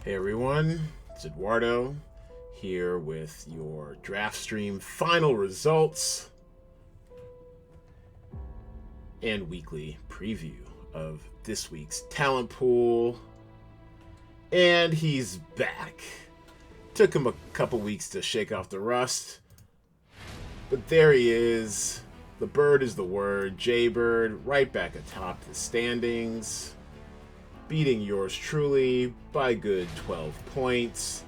Hey everyone, it's Eduardo here with your DraftStream final results and weekly preview of this week's talent pool. And he's back. Took him a couple weeks to shake off the rust, but there he is. The bird is the word. Jaybird right back atop the standings, beating yours truly by a good 12 points,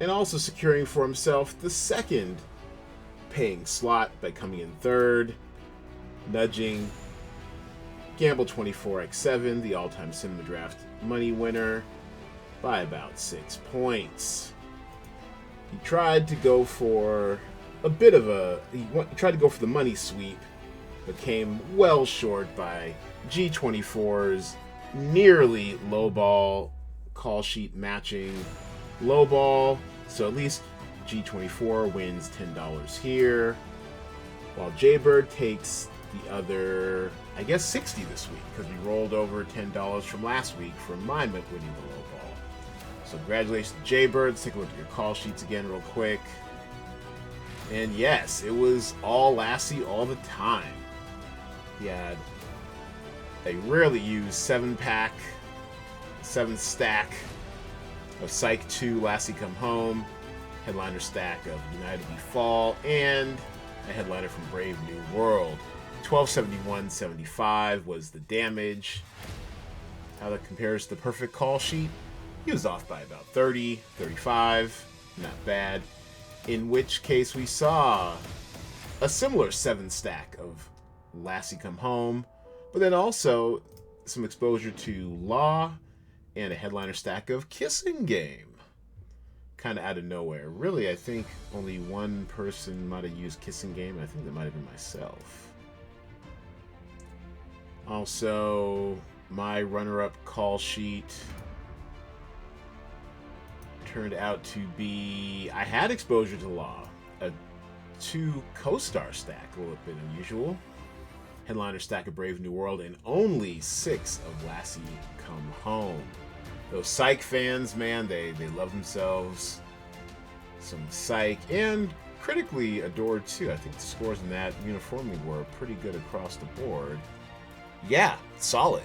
and also securing for himself the second paying slot by coming in third, nudging Gamble24x7, the all-time Cinema Draft money winner, by about 6 points. He tried to go for a bit of he tried to go for the money sweep, but came well short by G24's nearly lowball call sheet matching lowball. So at least G24 wins $10 here, while Jaybird takes the other, I guess, 60 this week, because we rolled over $10 from last week from my winning the lowball. So congratulations to Jaybird. Let's take a look at your call sheets again real quick. And yes, it was all Lassie all the time. He had a rarely used 7-pack, 7-stack of Psych 2 Lassie Come Home, headliner stack of United We Fall, and a headliner from Brave New World. 1271.75 was the damage. How that compares to the perfect call sheet? He was off by about 30, 35, not bad. In which case we saw a similar 7-stack of Lassie Come Home, but then also some exposure to Law and a headliner stack of Kissing Game. Kind of out of nowhere. Really, I think only one person might have used Kissing Game. I think that might have been myself. Also, my runner-up call sheet turned out to be, I had exposure to Law, a 2 co-star stack, a little bit unusual. Headliner stack of Brave New World, and only 6 of Lassie Come Home. Those Psych fans, man, they love themselves some Psych, and critically adored too. I think the scores in that uniformly were pretty good across the board. Yeah, solid.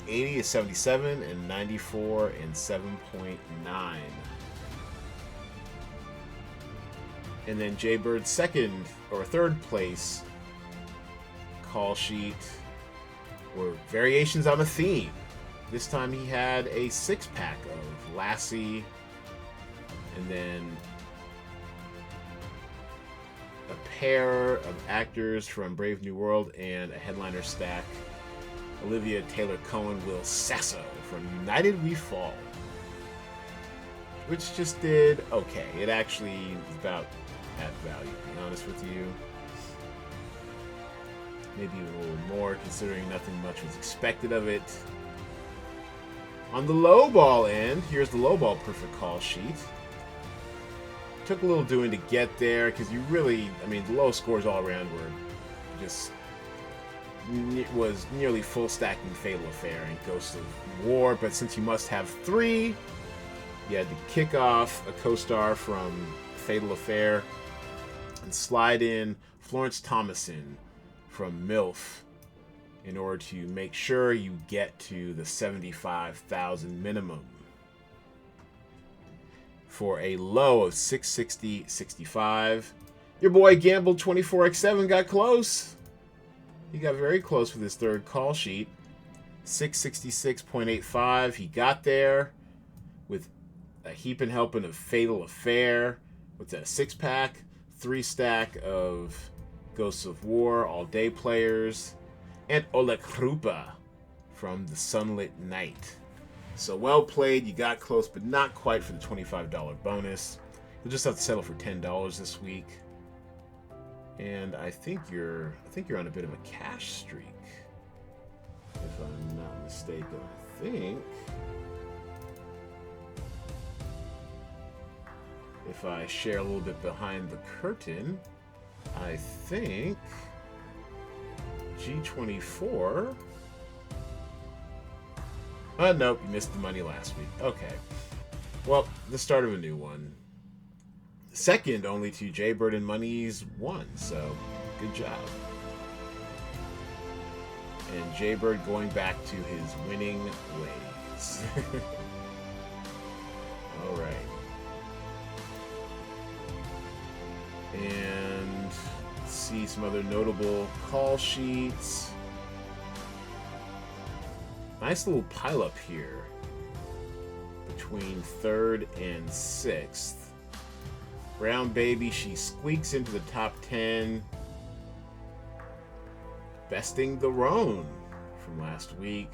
80 is 77, and 94 and 7.9. And then Jaybird's second or third place call sheet were variations on a theme. This time he had a 6-pack of Lassie, and then a pair of actors from Brave New World, and a headliner stack, Olivia Taylor-Cohen, Will Sasso from United We Fall, which just did okay. It actually is about at value, to be honest with you. Maybe a little more, considering nothing much was expected of it. On the low ball end, here's the low ball perfect call sheet. Took a little doing to get there, because you really, the low scores all around were just, was nearly full stacking Fatal Affair and Ghost of War, but since you must have 3, you had to kick off a co-star from Fatal Affair and slide in Florence Thomason from MILF in order to make sure you get to the 75,000 minimum for a low of 660.65. Your boy Gamble24x7 got close. He got very close with his third call sheet. 666.85. He got there with a heaping helping of Fatal Affair. What's that? A 6-pack, 3-stack of Ghosts of War, All Day Players, and Oleg Krupa from the Sunlit Night. So well played. You got close, but not quite for the $25 bonus. You'll just have to settle for $10 this week. And I think you're on a bit of a cash streak, if I'm not mistaken. I think if I share a little bit behind the curtain, I think G24 Nope, you missed the money last week. Okay. Well, the start of a new one. Second only to Jaybird and Money's 1, so good job. And Jaybird going back to his winning ways. Alright. And let's see some other notable call sheets. Nice little pileup here between 3rd and 6th. Brown Baby, she squeaks into the top 10. Besting the Roan from last week.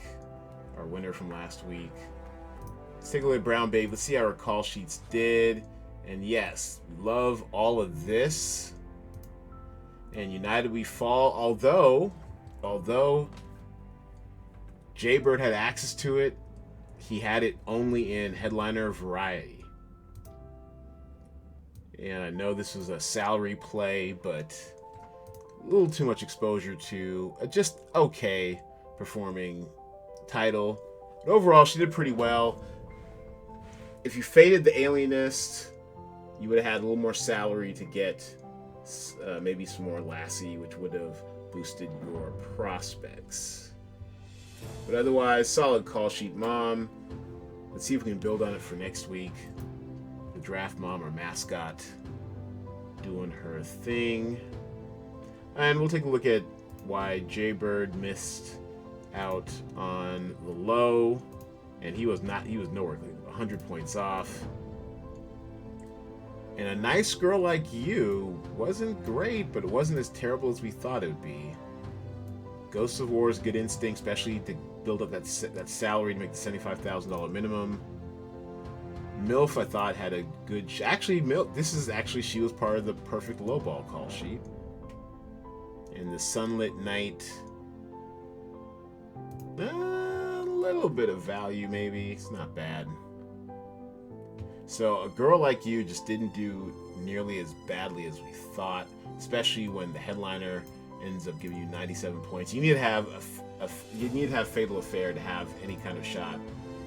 Our winner from last week. Let's take a look at Brown Baby. Let's see how our call sheets did. And yes, we love all of this. And United We Fall, although Jaybird had access to it, he had it only in Headliner Variety. And I know this was a salary play, but a little too much exposure to a just okay performing title. But overall, she did pretty well. If you faded the Alienist, you would have had a little more salary to get maybe some more Lassie, which would have boosted your prospects. But otherwise, solid call sheet, Mom. Let's see if we can build on it for next week. The Draft Mom, our mascot, doing her thing. And we'll take a look at why Jaybird missed out on the low. And he was nowhere, 100 points off. And A Nice Girl Like You wasn't great, but it wasn't as terrible as we thought it would be. Ghosts of War is good instinct, especially to build up that salary to make the $75,000 minimum. MILF, I thought, had a good... Actually, MILF, she was part of the perfect lowball call sheet. And the Sunlit Night... a little bit of value, maybe. It's not bad. So, A Girl Like You just didn't do nearly as badly as we thought, especially when the headliner ends up giving you 97 points. You need to have Fatal Affair to have any kind of shot,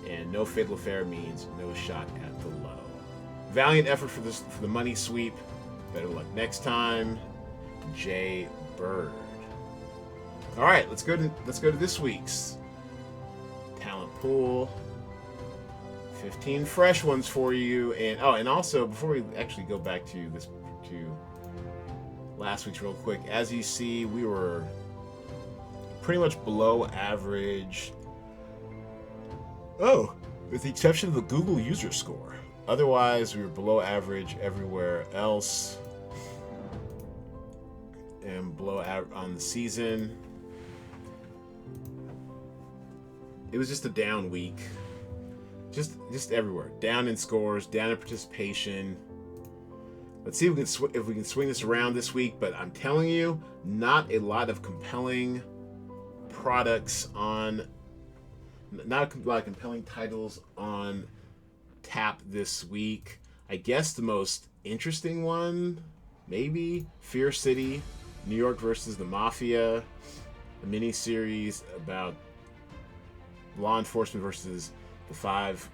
and no Fatal Affair means no shot at the low. Valiant effort for the money sweep. Better luck next time, Jay Bird. All right, let's go to this week's talent pool. 15 fresh ones for you, and also before we actually go back to last week's real quick, as you see, we were pretty much below average. Oh, with the exception of the Google user score. Otherwise, we were below average everywhere else, and below average on the season. It was just a down week. Just everywhere. Down in scores, down in participation. Let's see if we can swing this around this week, but I'm telling you, not a lot of compelling products on... Not a lot of compelling titles on tap this week. I guess the most interesting one, maybe, Fear City, New York versus the Mafia, a mini-series about law enforcement versus the 5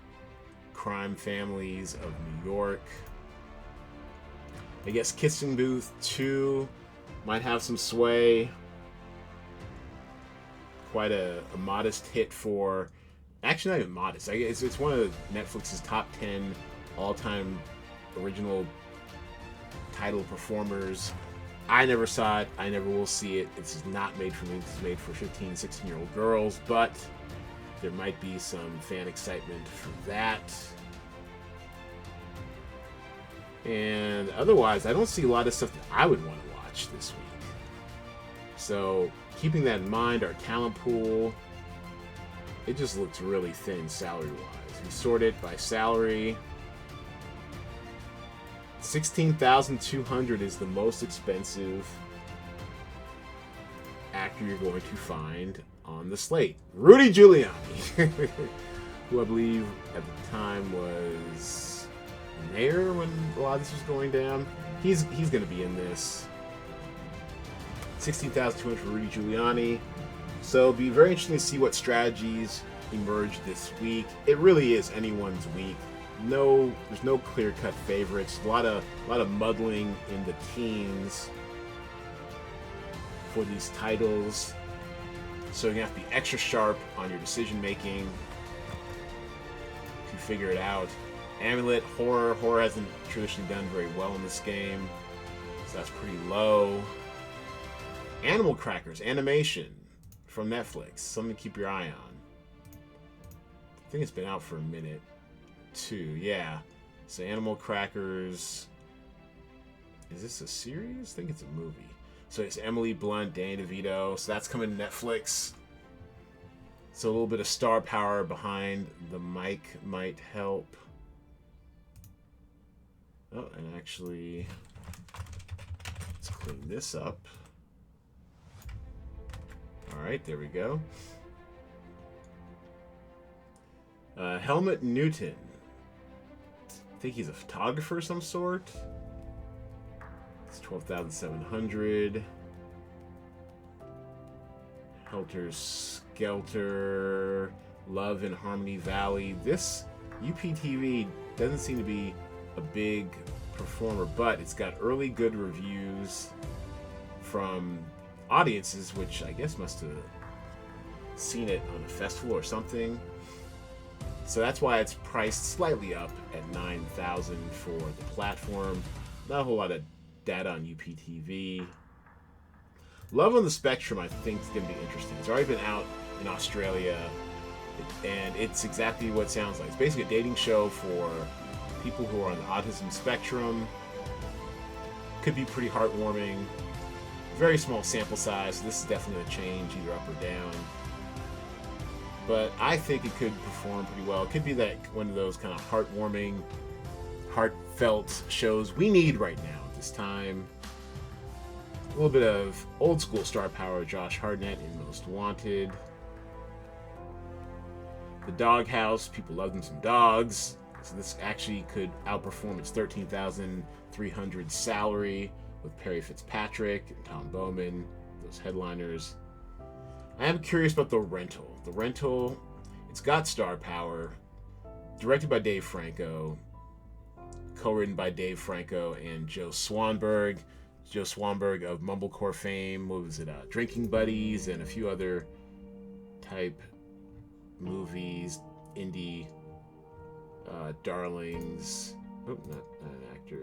crime families of New York. I guess Kissing Booth 2 might have some sway. Quite a modest hit for... Actually, not even modest. I guess it's one of Netflix's top 10 all-time original title performers. I never saw it. I never will see it. It's not made for me. It's made for 15, 16-year-old girls, but there might be some fan excitement for that. And otherwise, I don't see a lot of stuff that I would want to watch this week. So, keeping that in mind, our talent pool, it just looks really thin salary-wise. We sort it by salary. $16,200 is the most expensive actor you're going to find on the slate. Rudy Giuliani, who I believe at the time was mayor when a lot of this was going down. He's going to be in this. $16,200 for Rudy Giuliani. So it'll be very interesting to see what strategies emerged this week. It really is anyone's week. There's no clear-cut favorites. A lot of muddling in the teens for these titles. So you're gonna have to be extra sharp on your decision making to figure it out. Amulet, horror. Horror hasn't traditionally done very well in this game, so that's pretty low. Animal Crackers, animation from Netflix. Something to keep your eye on. I think it's been out for a minute, too. Yeah. So Animal Crackers. Is this a series? I think it's a movie. So it's Emily Blunt, Danny DeVito. So that's coming to Netflix. So a little bit of star power behind the mic might help. Oh, and actually, let's clean this up. All right, there we go. Helmut Newton. I think he's a photographer of some sort. It's 12,700. Helter Skelter. Love in Harmony Valley. This UPTV doesn't seem to be a big performer, but it's got early good reviews from audiences, which I guess must have seen it on a festival or something. So that's why it's priced slightly up at $9,000 for the platform. Not a whole lot of data on UPTV. Love on the Spectrum, I think, is going to be interesting. It's already been out in Australia, and it's exactly what it sounds like. It's basically a dating show for people who are on the autism spectrum. Could be pretty heartwarming. Very small sample size, so this is definitely a change, either up or down. But I think it could perform pretty well. It could be that one of those kind of heartwarming, heartfelt shows we need right now at this time. A little bit of old school star power, Josh Hartnett in Most Wanted. The Doghouse, people love them some dogs. So this actually could outperform its $13,300 salary with Perry Fitzpatrick and Tom Bowman, those headliners. I am curious about The Rental. The Rental, it's got star power, directed by Dave Franco, co-written by Dave Franco and Joe Swanberg. Joe Swanberg of Mumblecore fame. What was it? Drinking Buddies and a few other type movies, indie darlings. Oh, not an actor.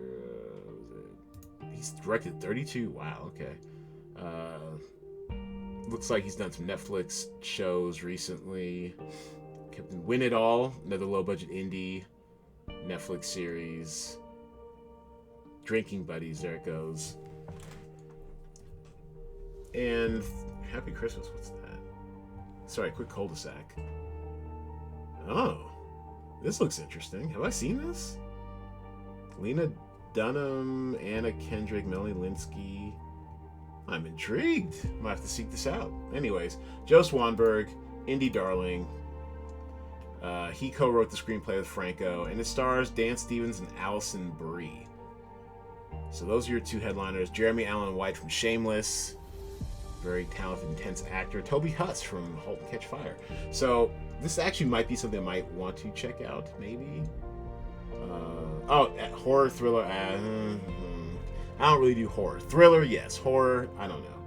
Was it? He's directed 32. Wow. Okay. Looks like he's done some Netflix shows recently. Captain Win It All, another low-budget indie Netflix series. Drinking Buddies, there it goes. And Happy Christmas, what's that? Sorry, quick cul-de-sac. Oh, this looks interesting. Have I seen this? Lena Dunham, Anna Kendrick, Melanie Linsky. I'm intrigued. Might have to seek this out. Anyways, Joe Swanberg, indie darling. He co-wrote the screenplay with Franco, and it stars Dan Stevens and Allison Brie. So those are your two headliners. Jeremy Allen White from Shameless. Very talented, intense actor. Toby Huss from *Halt and Catch Fire*. So this actually might be something I might want to check out, maybe. Horror, thriller. I don't really do horror. Thriller, yes. Horror, I don't know.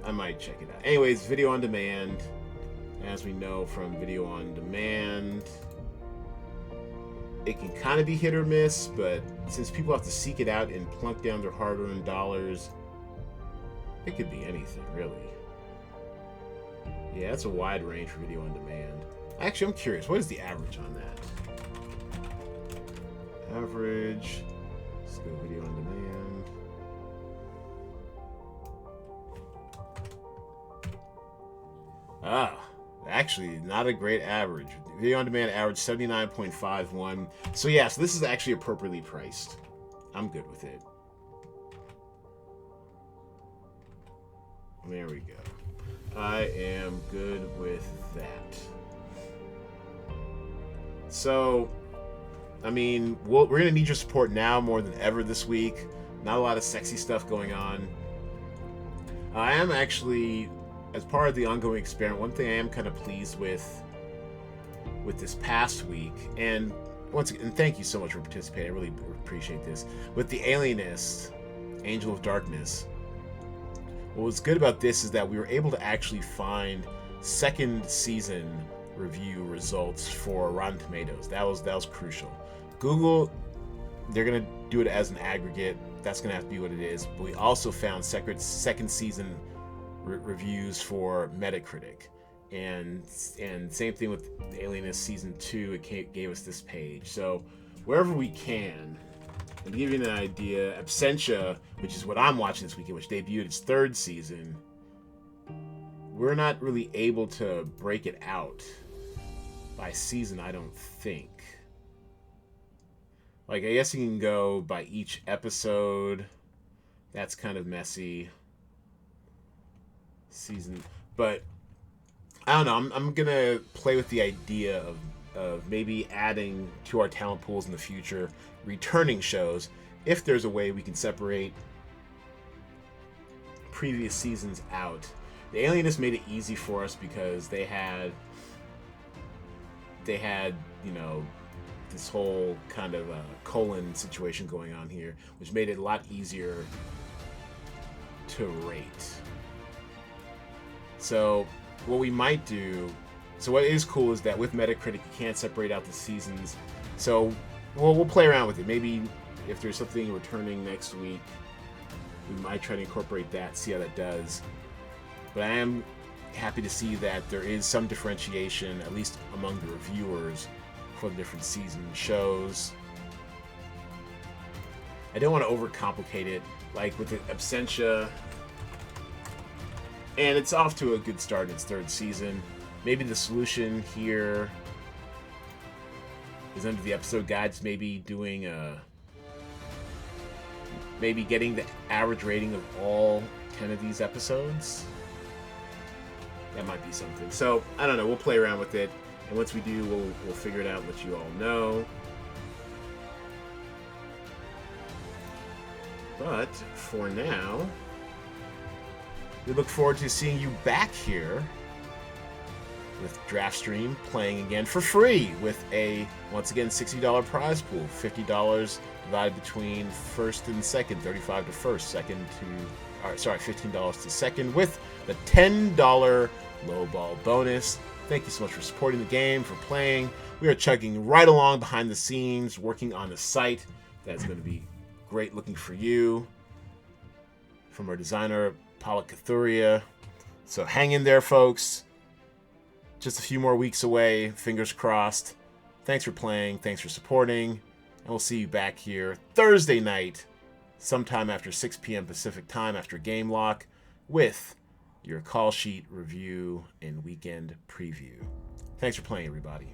I might check it out. Anyways, video on demand. As we know from video on demand, it can kind of be hit or miss, but since people have to seek it out and plunk down their hard-earned dollars, it could be anything, really. Yeah, that's a wide range for video on demand. Actually, I'm curious. What is the average on that? Average. Let's go video on demand. Actually, not a great average. Video on demand average 79.51. So yeah, so this is actually appropriately priced. I'm good with it. There we go. I am good with that. So, I mean, we're going to need your support now more than ever this week. Not a lot of sexy stuff going on. I am actually as part of the ongoing experiment, one thing I am kind of pleased with this past week, and once again, thank you so much for participating. I really appreciate this. With the Alienist, Angel of Darkness, what was good about this is that we were able to actually find second season review results for Rotten Tomatoes. That was crucial. Google, they're gonna do it as an aggregate. That's gonna have to be what it is. But we also found second season reviews for Metacritic, and same thing with Alienist season 2. It gave us this page. So wherever we can, and to give you an idea, Absentia, which is what I'm watching this weekend, which debuted its third season, we're not really able to break it out by season, I don't think. Like, I guess you can go by each episode. That's kind of messy. Season, but I don't know. I'm gonna play with the idea of maybe adding to our talent pools in the future returning shows, if there's a way we can separate previous seasons out. The Alienist made it easy for us because they had you know, this whole kind of colon situation going on here, which made it a lot easier to rate. So what we might do, so what is cool is that with Metacritic you can't separate out the seasons. So we'll play around with it. Maybe if there's something returning next week, we might try to incorporate that, see how that does. But I am happy to see that there is some differentiation, at least among the reviewers, for the different season shows. I don't want to overcomplicate it, like with the Absentia. And it's off to a good start in its third season. Maybe the solution here is under the episode guides, maybe doing maybe getting the average rating of all 10 of these episodes. That might be something. So, I don't know. We'll play around with it. And once we do, we'll figure it out and let you all know. But for now, we look forward to seeing you back here with DraftStream, playing again for free with a, once again, $60 prize pool. $50 divided between first and second, $35 to first, second to, $15 to second, with the $10 low ball bonus. Thank you so much for supporting the game, for playing. We are chugging right along behind the scenes, working on a site that's going to be great looking for you. From our designer, Paula Cathuria. So hang in there, folks. Just a few more weeks away. Fingers crossed. Thanks for playing. Thanks for supporting. And we'll see you back here Thursday night, sometime after 6 p.m. Pacific time, after Game Lock, with your call sheet review and weekend preview. Thanks for playing, everybody.